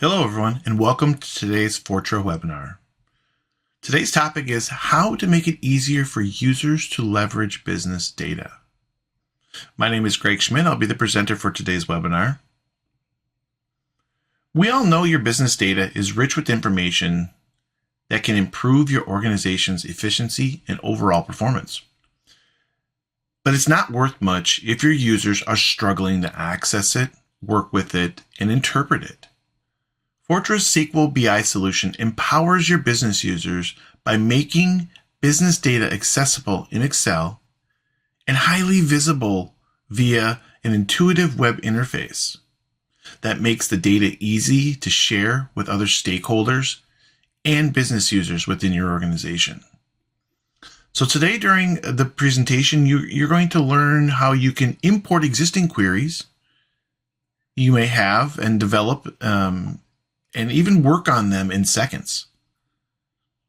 Hello everyone, and welcome to today's Fortra webinar. Today's topic is how to make it easier for users to leverage business data. My name is Greg Schmidt. I'll be the presenter for today's webinar. We all know your business data is rich with information that can improve your organization's efficiency and overall performance. But it's not worth much if your users are struggling to access it, work with it, and interpret it. Fortra's SQL BI solution empowers your business users by making business data accessible in Excel and highly visible via an intuitive web interface that makes the data easy to share with other stakeholders and business users within your organization. So today during the presentation, you're going to learn how you can import existing queries you may have and develop and even work on them in seconds.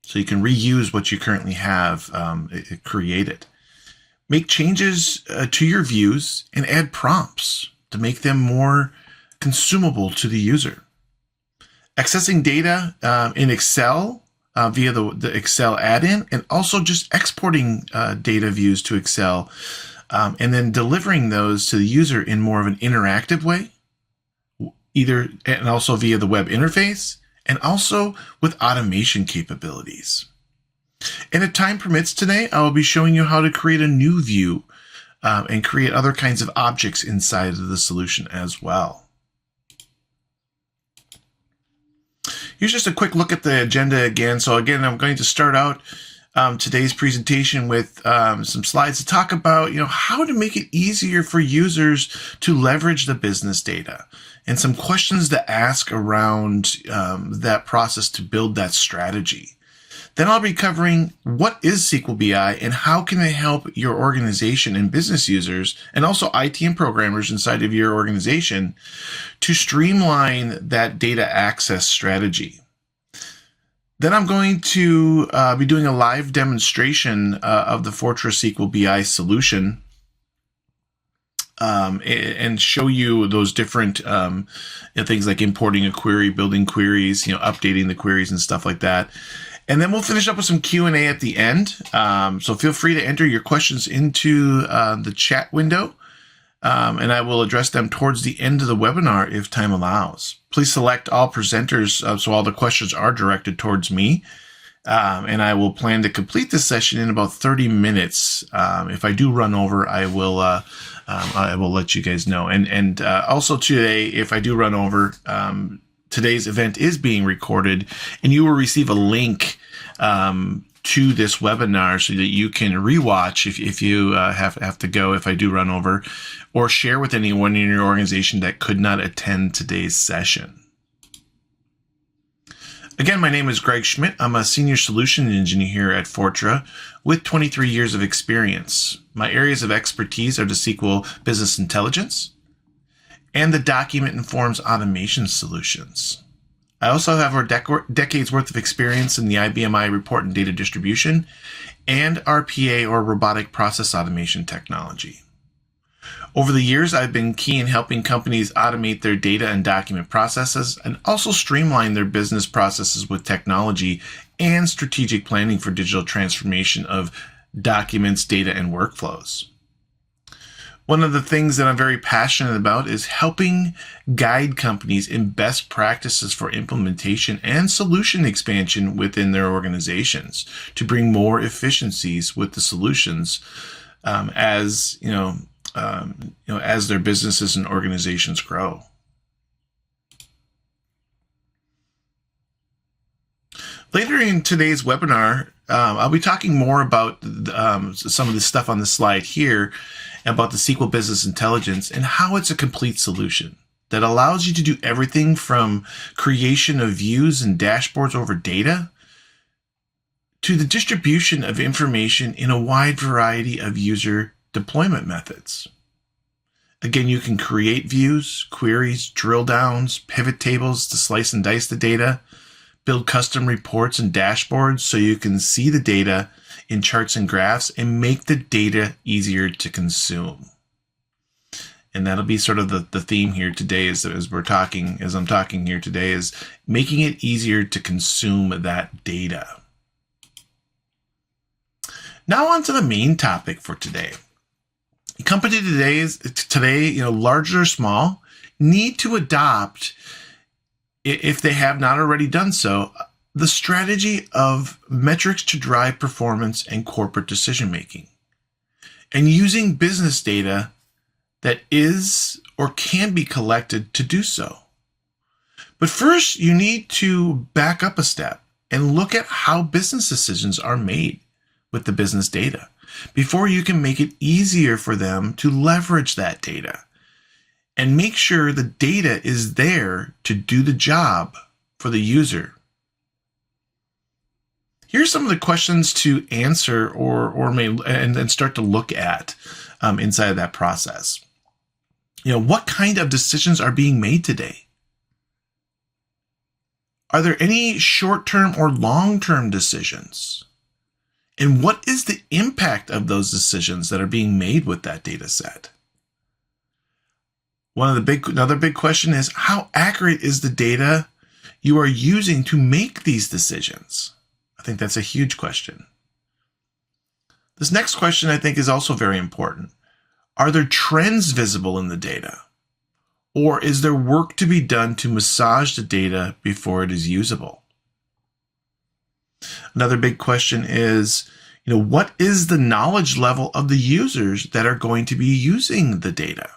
So you can reuse what you currently have created. Make changes to your views and add prompts to make them more consumable to the user. Accessing data in Excel via the Excel add-in, and also just exporting data views to Excel and then delivering those to the user in more of an interactive way, and also via the web interface, and also with automation capabilities. And if time permits today, I will be showing you how to create a new view and create other kinds of objects inside of the solution as well. Here's just a quick look at the agenda again. So again, I'm going to start out today's presentation with some slides to talk about, how to make it easier for users to leverage the business data, and some questions to ask around that process to build that strategy. Then I'll be covering what is SQL BI and how can it help your organization and business users, and also IT and programmers inside of your organization, to streamline that data access strategy. Then I'm going to be doing a live demonstration of the Fortra SQL BI solution and show you those different things like importing a query, building queries, updating the queries and stuff like that. And then we'll finish up with some Q&A at the end. So feel free to enter your questions into the chat window, and I will address them towards the end of the webinar if time allows. Please select all presenters so all the questions are directed towards me. And I will plan to complete this session in about 30 minutes. If I do run over, I will let you guys know. And also today, if I do run over, today's event is being recorded, and you will receive a link to this webinar so that you can rewatch if you have to go if I do run over, or share with anyone in your organization that could not attend today's session. Again, my name is Greg Schmidt. I'm a senior solution engineer here at Fortra with 23 years of experience. My areas of expertise are the SQL business intelligence and the document and forms automation solutions. I also have over decades worth of experience in the IBMI report and data distribution and RPA, or robotic process automation technology. Over the years, I've been key in helping companies automate their data and document processes and also streamline their business processes with technology and strategic planning for digital transformation of documents, data, and workflows. One of the things that I'm very passionate about is helping guide companies in best practices for implementation and solution expansion within their organizations to bring more efficiencies with the solutions as their businesses and organizations grow. Later in today's webinar, I'll be talking more about some of the stuff on the slide here about the SQL Business Intelligence and how it's a complete solution that allows you to do everything from creation of views and dashboards over data to the distribution of information in a wide variety of user deployment methods. Again, you can create views, queries, drill downs, pivot tables to slice and dice the data, build custom reports and dashboards so you can see the data in charts and graphs and make the data easier to consume. And that'll be sort of the theme here today as I'm talking here today, is making it easier to consume that data. Now on to the main topic for today. Company today, large or small, need to adopt, if they have not already done so, the strategy of metrics to drive performance and corporate decision making, and using business data that is or can be collected to do so. But first, you need to back up a step and look at how business decisions are made with the business data before you can make it easier for them to leverage that data and make sure the data is there to do the job for the user. Here's some of the questions to answer and start to look at inside of that process. What kind of decisions are being made today? Are there any short-term or long-term decisions? And what is the impact of those decisions that are being made with that data set? Another big question is, how accurate is the data you are using to make these decisions? I think that's a huge question. This next question, I think, is also very important. Are there trends visible in the data? Or is there work to be done to massage the data before it is usable? Another big question is, what is the knowledge level of the users that are going to be using the data?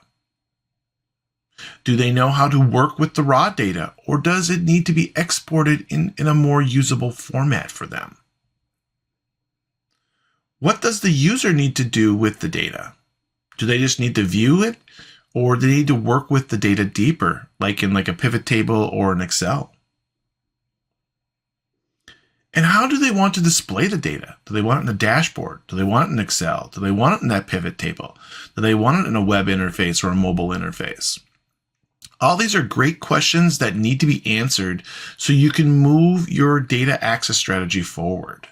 Do they know how to work with the raw data, or does it need to be exported in a more usable format for them? What does the user need to do with the data? Do they just need to view it, or do they need to work with the data deeper, like in a pivot table or an Excel? And how do they want to display the data? Do they want it in a dashboard? Do they want it in Excel? Do they want it in that pivot table? Do they want it in a web interface or a mobile interface? All these are great questions that need to be answered so you can move your data access strategy forward.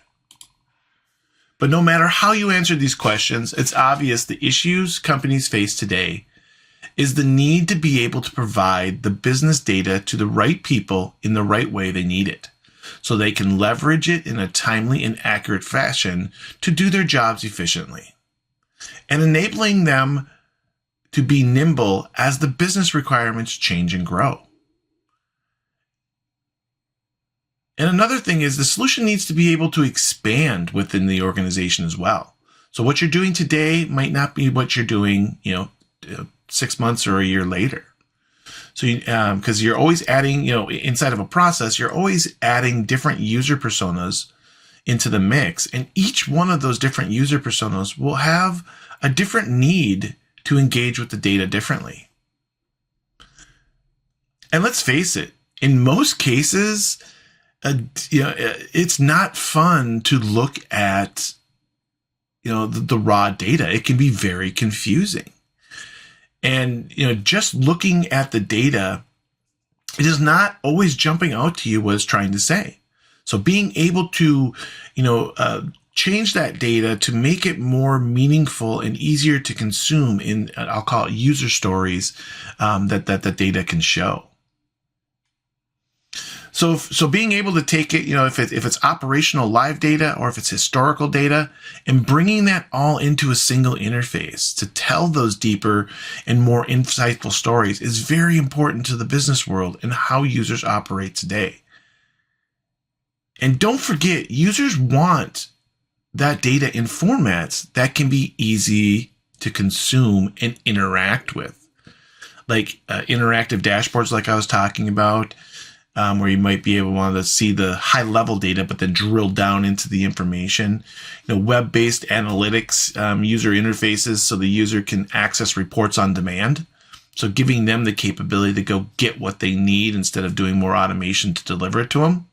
But no matter how you answer these questions, it's obvious the issues companies face today is the need to be able to provide the business data to the right people in the right way they need it, so they can leverage it in a timely and accurate fashion to do their jobs efficiently, and enabling them to be nimble as the business requirements change and grow. And another thing is the solution needs to be able to expand within the organization as well. So what you're doing today might not be what you're doing, 6 months or a year later. So, because you're always adding, inside of a process, you're always adding different user personas into the mix. And each one of those different user personas will have a different need to engage with the data differently. And let's face it, in most cases, it's not fun to look at, the raw data. It can be very confusing. And, just looking at the data, it is not always jumping out to you what it's trying to say. So being able to, change that data to make it more meaningful and easier to consume in, I'll call it user stories, that the data can show. So being able to take it, if it's operational live data or if it's historical data, and bringing that all into a single interface to tell those deeper and more insightful stories is very important to the business world and how users operate today. And don't forget, users want that data in formats that can be easy to consume and interact with, like interactive dashboards like I was talking about, where you might be able to want to see the high level data, but then drill down into the information. Web-based analytics, user interfaces, so the user can access reports on demand. So giving them the capability to go get what they need instead of doing more automation to deliver it to them.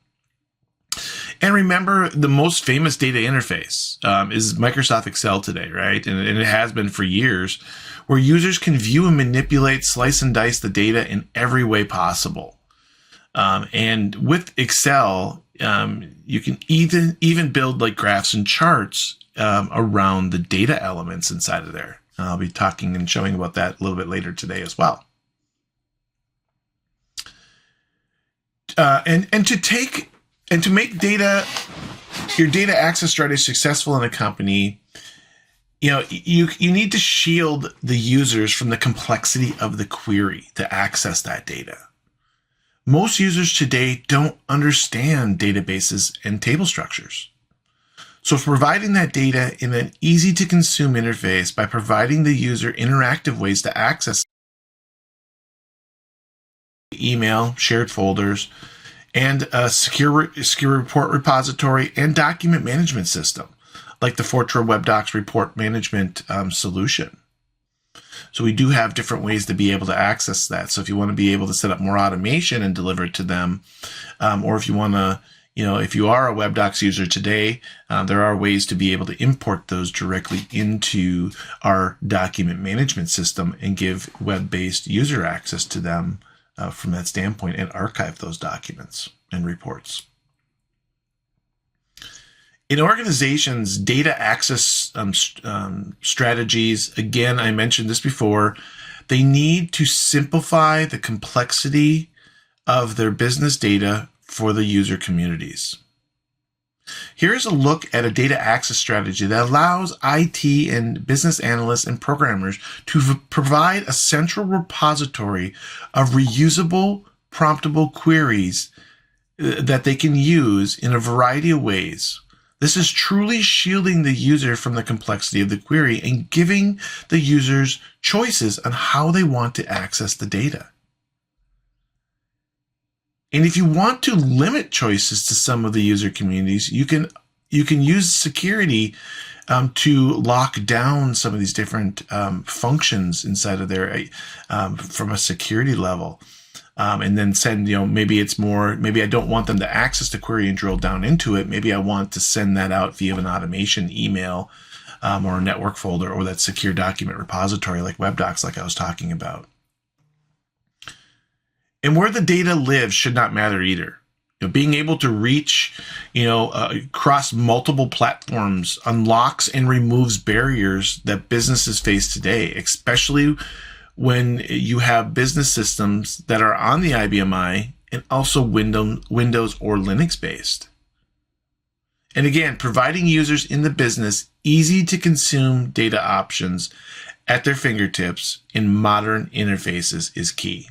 And remember, the most famous data interface is Microsoft Excel today, right? And it has been for years, where users can view and manipulate, slice and dice the data in every way possible. And with Excel, you can even build like graphs and charts around the data elements inside of there. I'll be talking and showing about that a little bit later today as well. And to make your data access strategy successful in a company, you need to shield the users from the complexity of the query to access that data. Most users today don't understand databases and table structures. So providing that data in an easy to consume interface by providing the user interactive ways to access email, shared folders, and a secure report repository and document management system, like the Fortra Web Docs report management solution. So we do have different ways to be able to access that. So if you want to be able to set up more automation and deliver it to them, or if you want to, if you are a Web Docs user today, there are ways to be able to import those directly into our document management system and give web-based user access to them from that standpoint and archive those documents and reports. In organizations, data access strategies, again, I mentioned this before, they need to simplify the complexity of their business data for the user communities. Here's a look at a data access strategy that allows IT and business analysts and programmers to provide a central repository of reusable, promptable queries that they can use in a variety of ways. This is truly shielding the user from the complexity of the query and giving the users choices on how they want to access the data. And if you want to limit choices to some of the user communities, you can use security to lock down some of these different functions inside of there from a security level. And then send, maybe I don't want them to access the query and drill down into it. Maybe I want to send that out via an automation email or a network folder or that secure document repository like Web Docs, like I was talking about. And where the data lives should not matter either. Being able to reach, across multiple platforms unlocks and removes barriers that businesses face today, especially when you have business systems that are on the IBMI and also Windows or Linux based. And again, providing users in the business easy to consume data options at their fingertips in modern interfaces is key.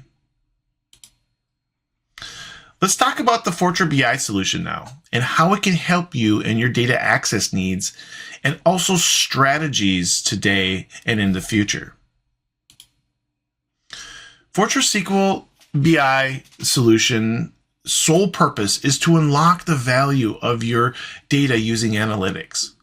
Let's talk about the Fortra BI solution now and how it can help you in your data access needs and also strategies today and in the future. Fortra SQL BI solution sole purpose is to unlock the value of your data using analytics.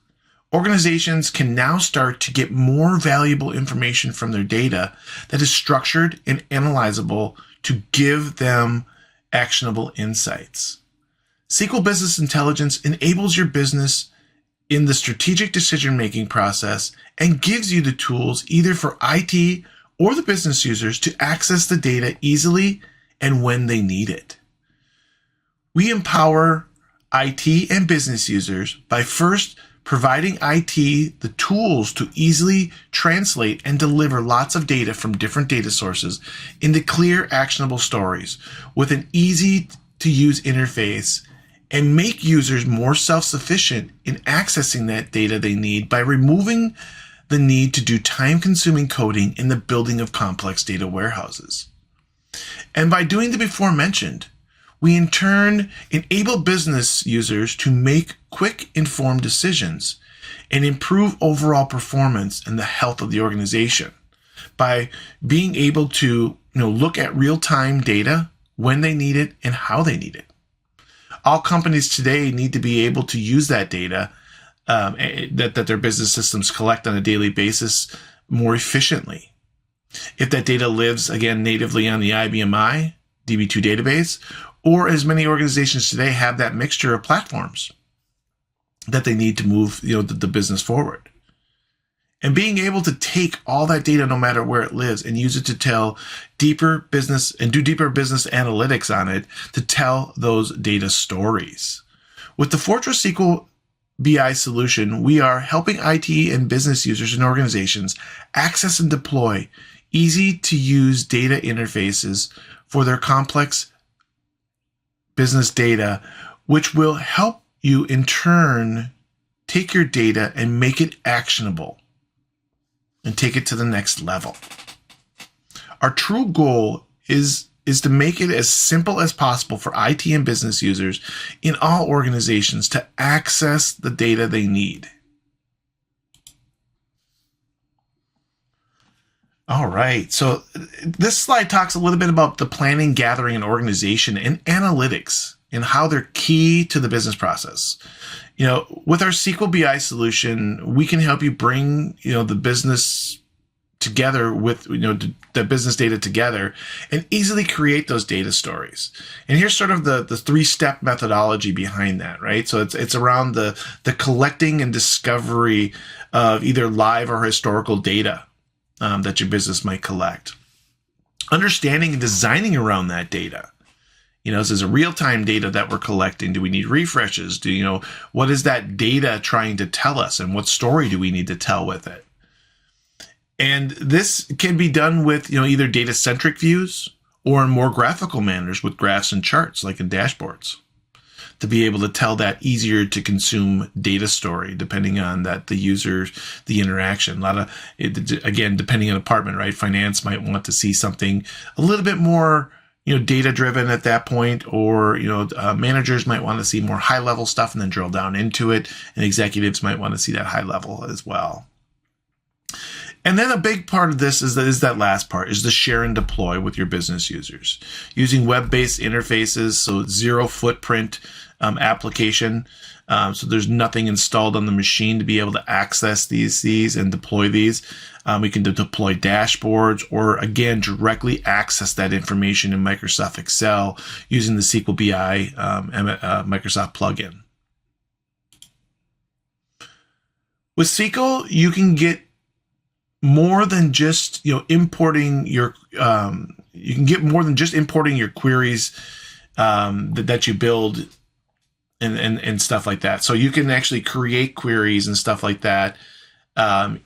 Organizations can now start to get more valuable information from their data that is structured and analyzable to give them actionable insights. SQL Business Intelligence enables your business in the strategic decision-making process and gives you the tools either for IT or the business users to access the data easily and when they need it. We empower IT and business users by first providing IT the tools to easily translate and deliver lots of data from different data sources into clear, actionable stories with an easy-to-use interface and make users more self-sufficient in accessing that data they need by removing the need to do time-consuming coding in the building of complex data warehouses. And by doing the before mentioned, we in turn enable business users to make quick, informed decisions and improve overall performance and the health of the organization by being able to look at real-time data when they need it and how they need it. All companies today need to be able to use that data that their business systems collect on a daily basis more efficiently. If that data lives, again, natively on the IBMI DB2 database, or as many organizations today have that mixture of platforms that they need to move the business forward. And being able to take all that data, no matter where it lives, and use it to tell deeper business and do deeper business analytics on it to tell those data stories. With the Fortra SQL BI solution, we are helping IT and business users and organizations access and deploy easy-to-use data interfaces for their complex business data, which will help you in turn take your data and make it actionable and take it to the next level. Our true goal is to make it as simple as possible for IT and business users in all organizations to access the data they need. All right, so this slide talks a little bit about the planning, gathering, and organization and analytics and how they're key to the business process. With our SQL BI solution, we can help you bring, the business together with, the business data together and easily create those data stories. And here's sort of the 3-step methodology behind that, right? So it's around the collecting and discovery of either live or historical data that your business might collect. Understanding and designing around that data. This is a real-time data that we're collecting. Do we need refreshes? What is that data trying to tell us, and what story do we need to tell with it? And this can be done with, either data-centric views or in more graphical manners with graphs and charts, like in dashboards, to be able to tell that easier to consume data story, depending on the user, the interaction. Again, depending on department, right? Finance might want to see something a little bit more, data driven at that point, or, managers might want to see more high level stuff and then drill down into it. And executives might want to see that high level as well. And then a big part of this is that last part, is the share and deploy with your business users using web-based interfaces. So zero footprint application. So there's nothing installed on the machine to be able to access these and deploy these. We can deploy dashboards, or again, directly access that information in Microsoft Excel using the SQL BI Microsoft plugin. With SQL, you can get more than just importing your. You can get more than just importing your queries that you build and stuff like that. So you can actually create queries and stuff like that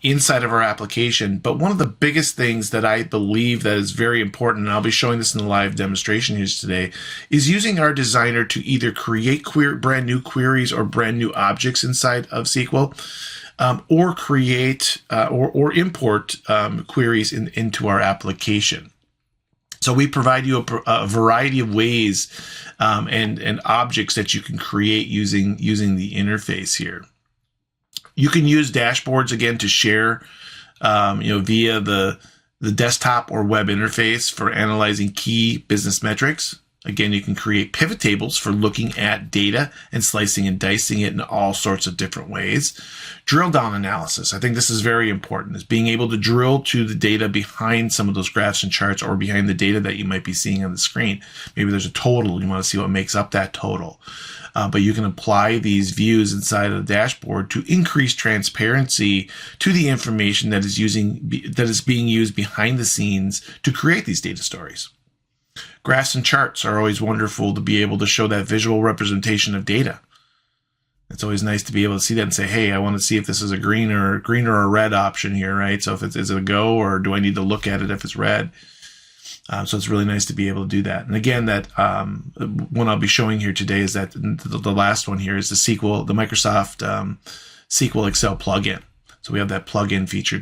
inside of our application. But one of the biggest things that I believe that is very important, and I'll be showing this in the live demonstration here today, is using our designer to either create brand new queries or brand new objects inside of SQL, or create or import queries into our application. So we provide you a variety of ways and objects that you can create using the interface here. You can use dashboards again to share, via the desktop or web interface for analyzing key business metrics. Again, you can create pivot tables for looking at data and slicing and dicing it in all sorts of different ways. Drill down analysis. I think this is very important, is being able to drill to the data behind some of those graphs and charts, or behind the data that you might be seeing on the screen. Maybe there's a total. You want to see what makes up that total. But you can apply these views inside of the dashboard to increase transparency to the information that is being used behind the scenes to create these data stories. Graphs and charts are always wonderful to be able to show that visual representation of data. It's always nice to be able to see that and say, hey, I want to see if this is a green or a red option here, right? So is it a go, or do I need to look at it if it's red? So it's really nice to be able to do that. And again, that one I'll be showing here today is that the last one here is the Microsoft SQL Excel plugin. So we have that plugin feature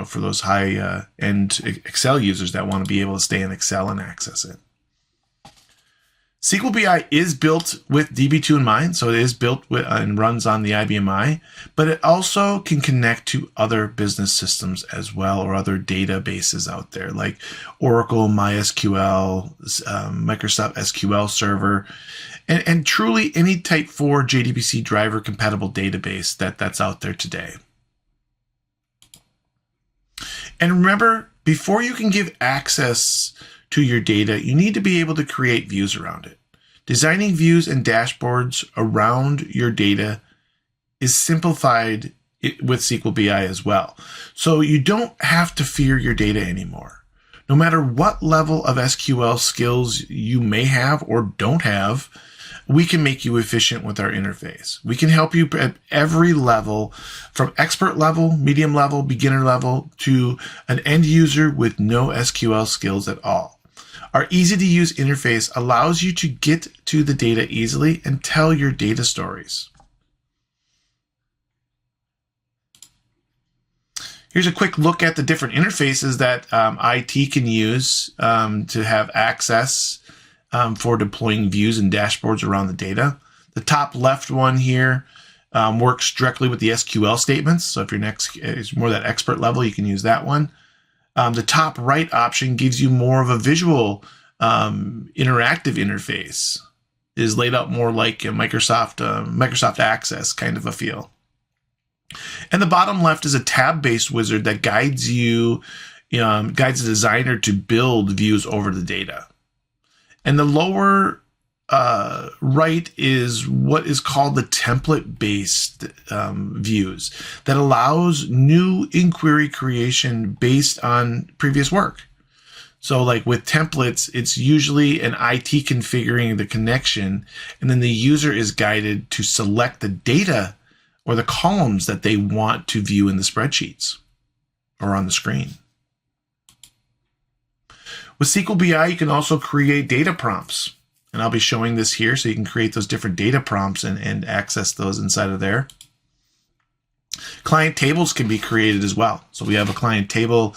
for those high-end Excel users that want to be able to stay in Excel and access it. SQL BI is built with DB2 in mind, so it is built and runs on the IBM I, but it also can connect to other business systems as well, or other databases out there like Oracle, MySQL, Microsoft SQL Server, and truly any Type 4 JDBC driver compatible database that's out there today. And remember, before you can give access to your data, you need to be able to create views around it. Designing views and dashboards around your data is simplified with SQL BI as well. So you don't have to fear your data anymore. No matter what level of SQL skills you may have or don't have, we can make you efficient with our interface. We can help you at every level, from expert level, medium level, beginner level, to an end user with no SQL skills at all. Our easy-to-use interface allows you to get to the data easily and tell your data stories. Here's a quick look at the different interfaces that IT can use to have access for deploying views and dashboards around the data. The top left one here works directly with the SQL statements. So if your next is more that expert level, you can use that one. The top right option gives you more of a visual interactive interface. It is laid out more like a Microsoft Access kind of a feel. And the bottom left is a tab-based wizard that guides guides the designer to build views over the data. And the lower right is what is called the template-based views that allows new inquiry creation based on previous work. So like with templates, it's usually an IT configuring the connection, and then the user is guided to select the data or the columns that they want to view in the spreadsheets or on the screen. With SQL BI, you can also create data prompts. And I'll be showing this here, so you can create those different data prompts and access those inside of there. Client tables can be created as well. So we have a client table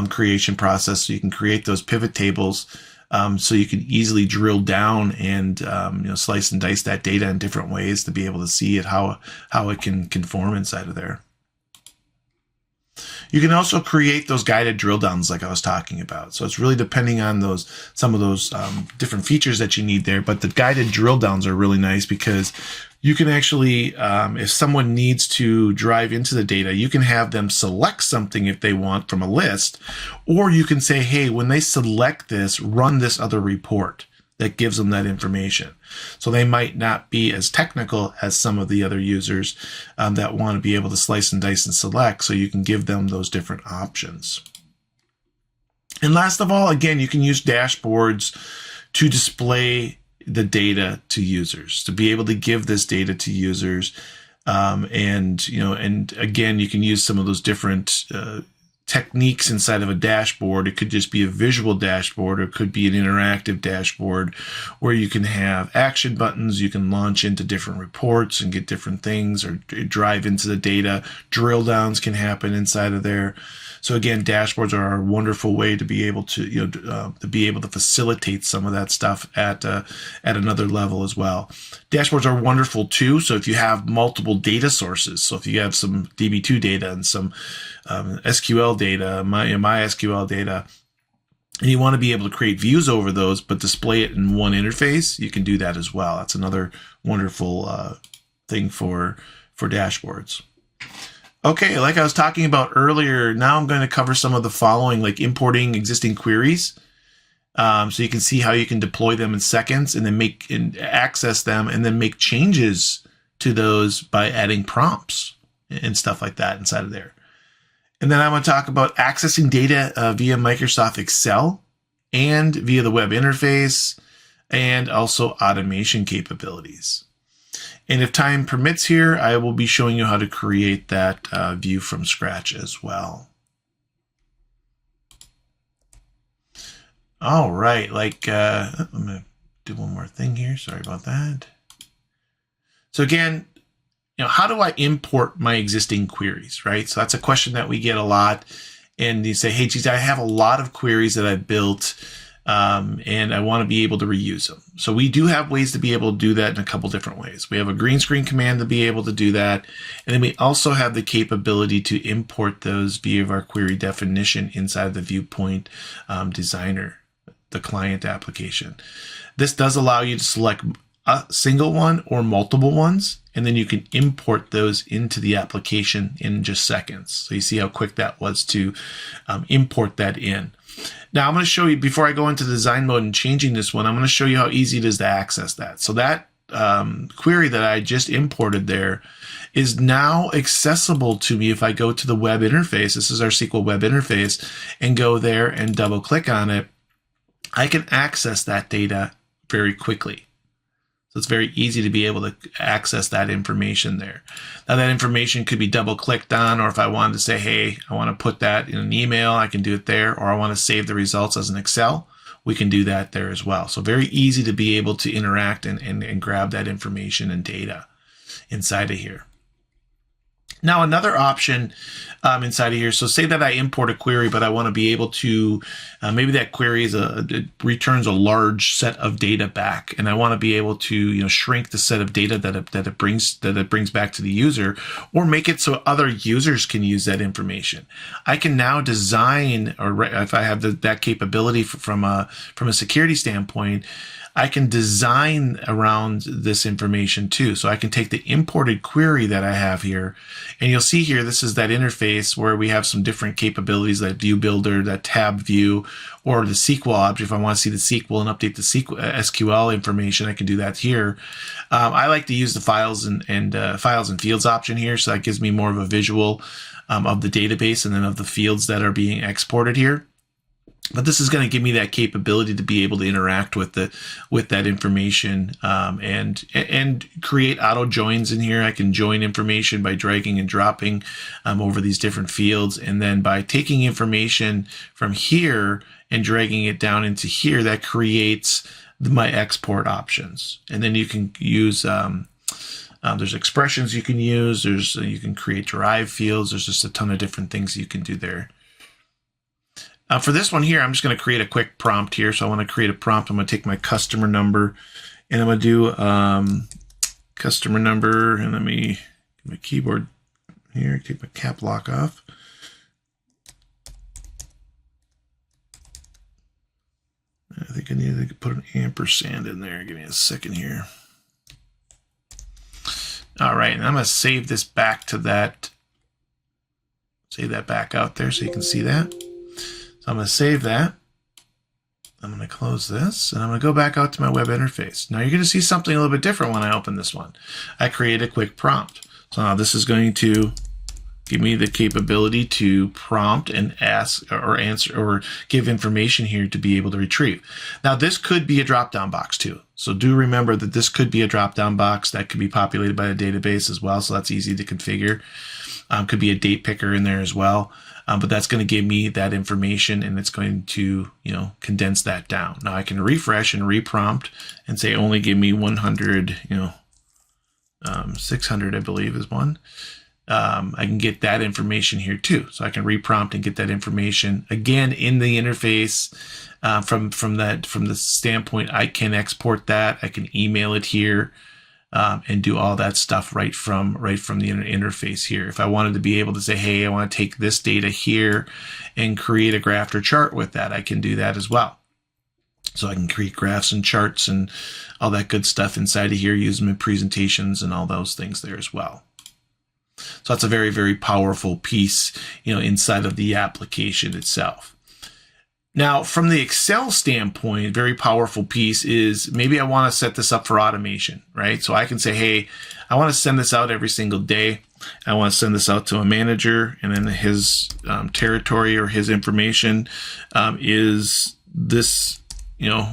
creation process, so you can create those pivot tables so you can easily drill down and slice and dice that data in different ways to be able to see it, how it can conform inside of there. You can also create those guided drill downs like I was talking about. So it's really depending on some of those different features that you need there. But the guided drill downs are really nice because you can actually, if someone needs to drive into the data, you can have them select something if they want from a list, or you can say, hey, when they select this, run this other report that gives them that information. So they might not be as technical as some of the other users that want to be able to slice and dice and select, so you can give them those different options. And last of all, again, you can use dashboards to display the data to users, to be able to give this data to users. And again, you can use some of those different techniques inside of a dashboard. It could just be a visual dashboard, or it could be an interactive dashboard where you can have action buttons. You can launch into different reports and get different things, or drive into the data. Drill downs can happen inside of there. So again, dashboards are a wonderful way to be able to facilitate some of that stuff at another level as well. Dashboards are wonderful too. So if you have multiple data sources, so if you have some DB2 data and some SQL data, MySQL data, and you want to be able to create views over those, but display it in one interface, you can do that as well. That's another wonderful thing for dashboards. Okay, like I was talking about earlier, now I'm going to cover some of the following, like importing existing queries. So you can see how you can deploy them in seconds and then access them and then make changes to those by adding prompts and stuff like that inside of there. And then I'm going to talk about accessing data via Microsoft Excel and via the web interface, and also automation capabilities. And if time permits here, I will be showing you how to create that view from scratch as well. All right, I'm going to do one more thing here. Sorry about that. So again, how do I import my existing queries, right? So that's a question that we get a lot. And you say, hey, geez, I have a lot of queries that I've built, and I want to be able to reuse them. So we do have ways to be able to do that in a couple different ways. We have a green screen command to be able to do that. And then we also have the capability to import those via our query definition inside the Viewpoint Designer, the client application. This does allow you to select a single one or multiple ones, and then you can import those into the application in just seconds. So you see how quick that was to import that in. Now I'm going to show you, before I go into the design mode and changing this one, I'm going to show you how easy it is to access that. So that query that I just imported there is now accessible to me if I go to the web interface. This is our SQL web interface, and go there and double click on it. I can access that data very quickly. So it's very easy to be able to access that information there. Now that information could be double clicked on, or if I wanted to say, hey, I want to put that in an email, I can do it there, or I want to save the results as an Excel, we can do that there as well. So very easy to be able to interact and grab that information and data inside of here. Now, another option inside of here, so say that I import a query, but I want to be able to, maybe that query it returns a large set of data back, and I want to be able to, shrink the set of data that it brings back to the user, or make it so other users can use that information. I can now design, or if I have that capability from a security standpoint, I can design around this information too. So I can take the imported query that I have here, and you'll see here, this is that interface where we have some different capabilities, that view builder, that tab view, or the SQL object. If I want to see the SQL and update the SQL information, I can do that here. I like to use the files and fields option here. So that gives me more of a visual of the database and then of the fields that are being exported here. But this is going to give me that capability to be able to interact with that information and create auto joins in here. I can join information by dragging and dropping over these different fields, and then by taking information from here and dragging it down into here, that creates my export options. And then you can use there's expressions you can use. You can create derived fields. There's just a ton of different things you can do there. For this one here, I'm just going to create a quick prompt here. So I want to create a prompt. I'm going to take my customer number, and I'm going to do customer number, and let me get my keyboard here, take my cap lock off. I think I need to put an ampersand in there. Give me a second here. All right, and I'm going to save this back to that. Save that back out there so you can see that. So I'm going to save that. I'm going to close this, and I'm going to go back out to my web interface. Now you're going to see something a little bit different when I open this one. I create a quick prompt. So now this is going to give me the capability to prompt and ask or answer or give information here to be able to retrieve. Now this could be a drop-down box too. So do remember that this could be a drop-down box that could be populated by a database as well. So that's easy to configure. Could be a date picker in there as well. But that's going to give me that information, and it's going to, condense that down. Now I can refresh and reprompt and say, only give me 100, 600, I believe is one. I can get that information here too. So I can reprompt and get that information again in the interface. From the standpoint, I can export that. I can email it here. And do all that stuff right from the interface here. If I wanted to be able to say, hey, I want to take this data here and create a graph or chart with that, I can do that as well. So I can create graphs and charts and all that good stuff inside of here, use them in presentations and all those things there as well. So that's a very, very powerful piece, inside of the application itself. Now, from the Excel standpoint, very powerful piece is maybe I want to set this up for automation, right? So I can say, hey, I want to send this out every single day. I want to send this out to a manager, and then his territory or his information is this,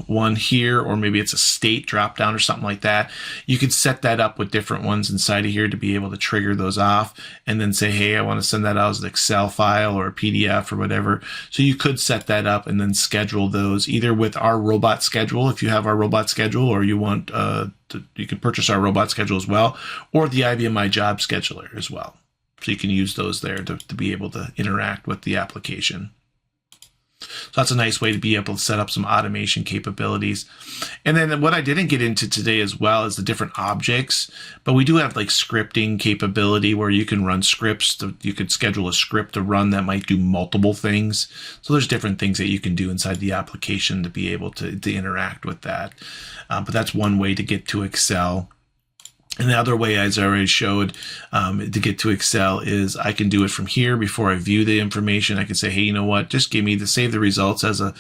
one here, or maybe it's a state drop down or something like that. You could set that up with different ones inside of here to be able to trigger those off, and then say, hey, I want to send that out as an Excel file or a PDF or whatever. So you could set that up and then schedule those either with our robot schedule, if you have our robot schedule, or you want you can purchase our robot schedule as well, or the IBM My Job scheduler as well. So you can use those there to be able to interact with the application. So that's a nice way to be able to set up some automation capabilities. And then what I didn't get into today as well is the different objects, but we do have like scripting capability where you can run scripts. You could schedule a script to run that might do multiple things. So there's different things that you can do inside the application to be able to interact with that. But that's one way to get to Excel. And the other way, as I already showed, to get to Excel is I can do it from here before I view the information. I can say, hey, you know what? Just give me save the results as an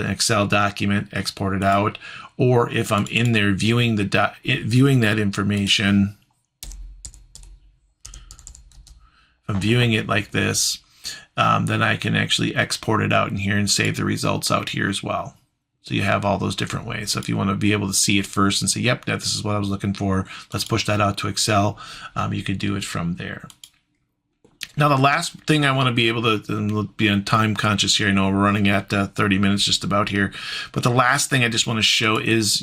Excel document, export it out. Or if I'm in there viewing that information, if I'm viewing it like this, then I can actually export it out in here and save the results out here as well. So you have all those different ways. So if you want to be able to see it first and say, yep, this is what I was looking for, let's push that out to Excel, you could do it from there. Now, the last thing I want to be able to be on time conscious here. I know we're running at 30 minutes just about here, but the last thing I just want to show is,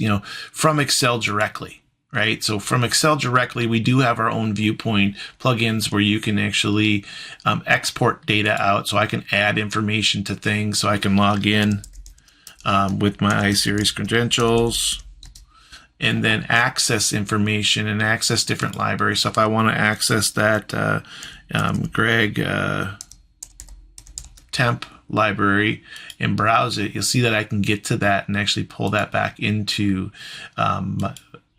from Excel directly, right? So from Excel directly, we do have our own Viewpoint plugins where you can actually export data out. So I can add information to things. So I can log in with my iSeries credentials and then access information and access different libraries. So if I want to access that Greg temp library and browse it, you'll see that I can get to that and actually pull that back into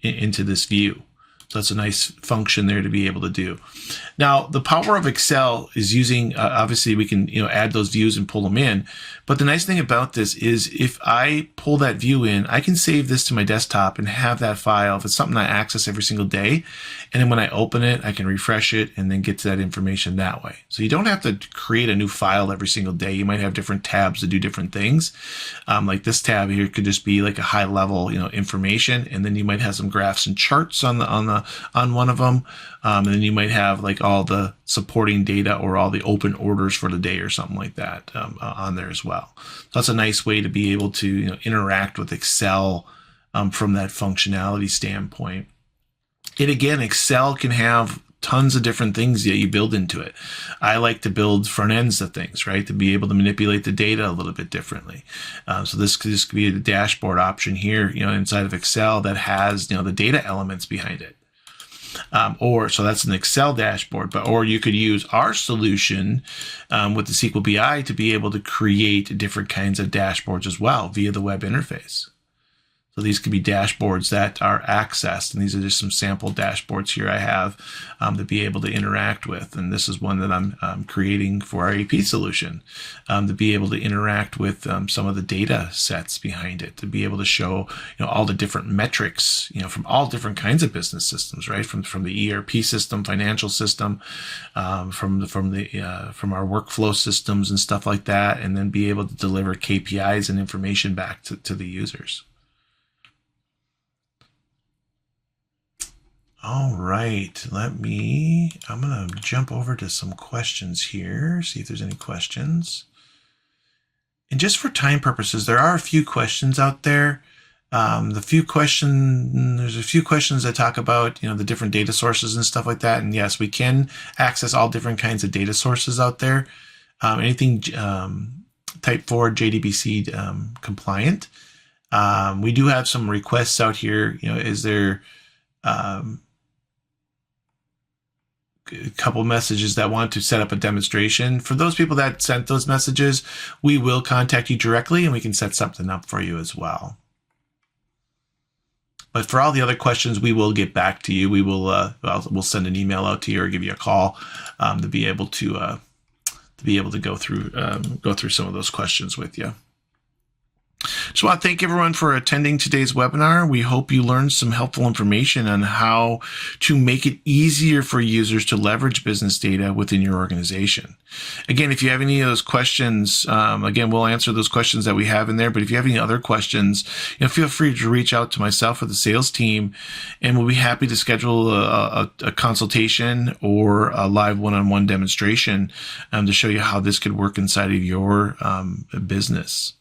this view. So that's a nice function there to be able to do. Now, the power of Excel is using, obviously we can add those views and pull them in. But the nice thing about this is if I pull that view in, I can save this to my desktop and have that file if it's something I access every single day. And then when I open it, I can refresh it and then get to that information that way. So you don't have to create a new file every single day. You might have different tabs to do different things. Like this tab here could just be like a high level, information. And then you might have some graphs and charts on one of them. And then you might have like all the supporting data or all the open orders for the day or something like that on there as well. So that's a nice way to be able to interact with Excel from that functionality standpoint. And again, Excel can have tons of different things that you build into it. I like to build front ends of things, right? To be able to manipulate the data a little bit differently. So this could be the dashboard option here, inside of Excel that has, the data elements behind it. So that's an Excel dashboard, or you could use our solution with the SQL BI to be able to create different kinds of dashboards as well via the web interface. So these could be dashboards that are accessed, and these are just some sample dashboards here I have to be able to interact with. And this is one that I'm creating for our AP solution to be able to interact with some of the data sets behind it, to be able to show all the different metrics from all different kinds of business systems, right? From the ERP system, financial system, from our workflow systems and stuff like that, and then be able to deliver KPIs and information back to the users. All right, I'm going to jump over to some questions here, see if there's any questions. And just for time purposes, there are a few questions out there. There's a few questions that talk about, the different data sources and stuff like that. And yes, we can access all different kinds of data sources out there. Anything type 4 JDBC compliant. We do have some requests out here. Is there a couple messages that want to set up a demonstration? For those people that sent those messages, we will contact you directly and we can set something up for you as well. But for all the other questions, we will get back to you. We will we'll send an email out to you or give you a call to be able to go through some of those questions with you. Just want to thank everyone for attending today's webinar. We hope you learned some helpful information on how to make it easier for users to leverage business data within your organization. Again, if you have any of those questions, again, we'll answer those questions that we have in there. But if you have any other questions, feel free to reach out to myself or the sales team, and we'll be happy to schedule a consultation or a live one-on-one demonstration to show you how this could work inside of your business.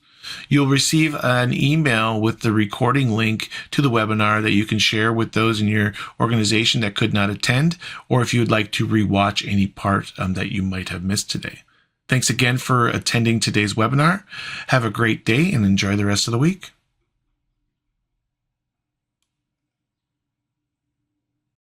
You'll receive an email with the recording link to the webinar that you can share with those in your organization that could not attend, or if you would like to rewatch any part that you might have missed today. Thanks again for attending today's webinar. Have a great day and enjoy the rest of the week.